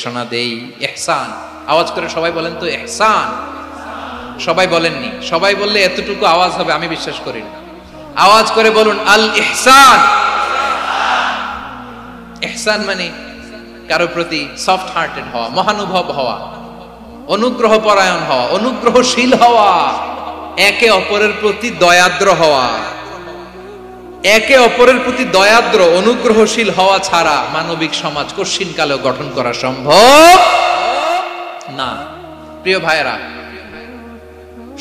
ঘোষণা দেই। ইহসান, আওয়াজ করে সবাই বলেন তো ইহসান। সবাই বলেননি, সবাই বললে এতটুকু আওয়াজ হবে আমি বিশ্বাস করি না। আওয়াজ করে বলুন আল ইহসান। ইহসান মানে কারো প্রতি সফট হার্টেড হওয়া, মহানুভব হওয়া, অনুগ্রহ পরায়ণ হওয়া, অনুগ্রহশীল হওয়া, একে অপরের প্রতি দয়াদ্র হওয়া। একে অপরের প্রতি দয়াদ্র অনুগ্রহশীল হওয়া ছাড়া মানবিক সমাজ কশিনকালেও গঠন করা সম্ভব না। প্রিয় ভাইরা,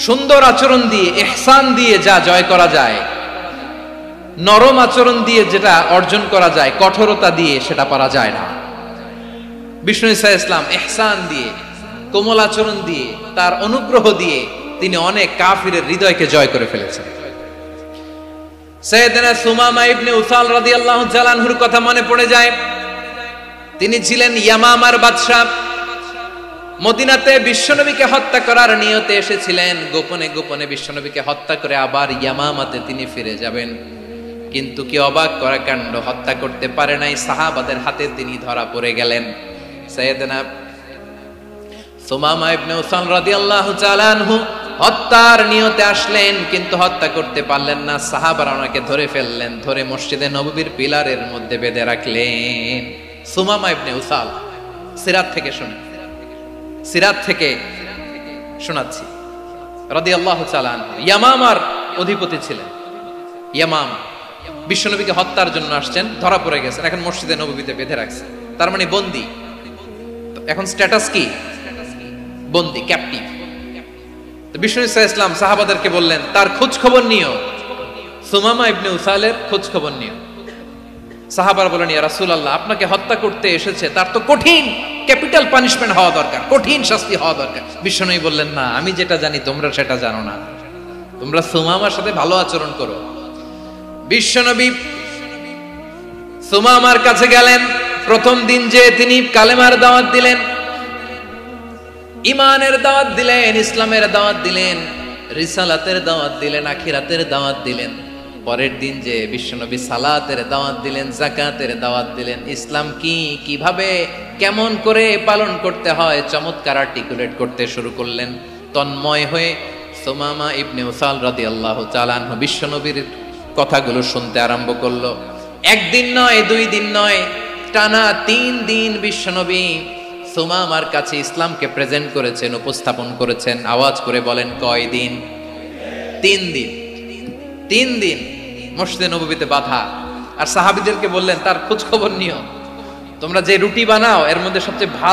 সুন্দর আচরণ দিয়ে, ইহসান দিয়ে যা জয় করা যায়, নরম আচরণ দিয়ে যেটা অর্জন করা যায়, কঠোরতা দিয়ে সেটা পারা যায় না। বিষ্ণু ঈসা ইসলাম ইহসান দিয়ে, কোমল আচরণ দিয়ে, তার অনুগ্রহ দিয়ে তিনি অনেক কাফিরের হৃদয়কে জয় করে ফেলেছেন। সাইয়েদনা সুমামা ইবনে উসাল রাদিয়াল্লাহু তাআলা আনহুর কথা মনে পড়ে যায়। তিনি ছিলেন ইয়ামামার বাদশা। মদিনাতে বিশ্বনবীকে হত্যা করার নিয়তে এসেছিলেন। গোপনে গোপনে বিশ্বনবীকে হত্যা করে আবার ইয়ামামাতে তিনি ফিরে যাবেন। কিন্তু কি অবাক করা কাণ্ড, হত্যা করতে পারে নাই, সাহাবাদের হাতে তিনি ধরা পড়ে গেলেন। সাইয়েদনা সুমামা ইবনে উসাল রাদিয়াল্লাহু তাআলা আনহু হত্যার নিয়তে আসলেন, কিন্তু হত্যা করতে পারলেন না। সাহাবারা ওনাকে ধরে ফেললেন, ধরে মসজিদে নববীর পিলারের মধ্যে বেঁধে রাখলেন। সুমামা ইবনে উসাল, সিরাত থেকে শুনে, সিরাত থেকে শোনাচ্ছি, রাদিয়াল্লাহু তাআলা আনহু ইয়ামামার অধিপতি ছিলেন। ইয়ামামা বিশ্বনবীকে হত্যার জন্য আসছেন, ধরা পড়ে গেছেন, এখন মসজিদে নববীতে বেঁধে রাখছে, তার মানে বন্দী। এখন স্ট্যাটাস কি? বন্দী, ক্যাপটিভ। বিষ্ণু ঈসা ইসলাম সাহাবাদেরকে বললেন তার খোঁজ খবর নিও, সুমামা ইবনে উসালের খোঁজ খবর নিও। সাহাবারা বলেন ইয়া রাসূলুল্লাহ, আপনাকে হত্যা করতে এসেছে, তার তো কঠিন ক্যাপিটাল পানিশমেন্ট হওয়া দরকার, কঠিন শাস্তি হওয়া দরকার। বিশ্বনবী বললেন না, আমি যেটা জানি তোমরা সেটা জানো না, তোমরা সুমামার সাথে ভালো আচরণ করো। বিশ্বনবী সুমামার কাছে গেলেন। প্রথম দিন যে তিনি কালেমার দাওয়াত দিলেন, ইমানের দাওয়াত দিলেন, ইসলামের দাওয়াত দিলেন, রিসালাতের দাওয়াত দিলেন, আখিরাতের দাওয়াত দিলেন। পরের দিন যে বিশ্বনবী সালাতের দাওয়াত দিলেন, যাকাতের দাওয়াত দিলেন, ইসলাম কি, কিভাবে, কেমন করে পালন করতে হয় চমৎকার আর্টিকুলেট করতে শুরু করলেন। তন্ময় হয়ে সুমামা ইবনে উসাল রাদিয়াল্লাহু তাআলা আনহু বিশ্বনবীর কথাগুলো শুনতে আরম্ভ করলো। একদিন নয়, দুই দিন নয়, টানা 3 দিন বিশ্বনবী সুমামার কাছে ইসলামকে প্রেজেন্ট করেছেন, উপস্থাপন করেছেন। আওয়াজ করে বলেন কয় দিন? 3 দিন। 3 দিন মসজিদে নববীতে বাধা। আর সাহাবীদেরকে বললেন তার খোঁজ খবর নিও, তোমরা যে রুটি বানাও এর মধ্যে সবচেয়ে ভালো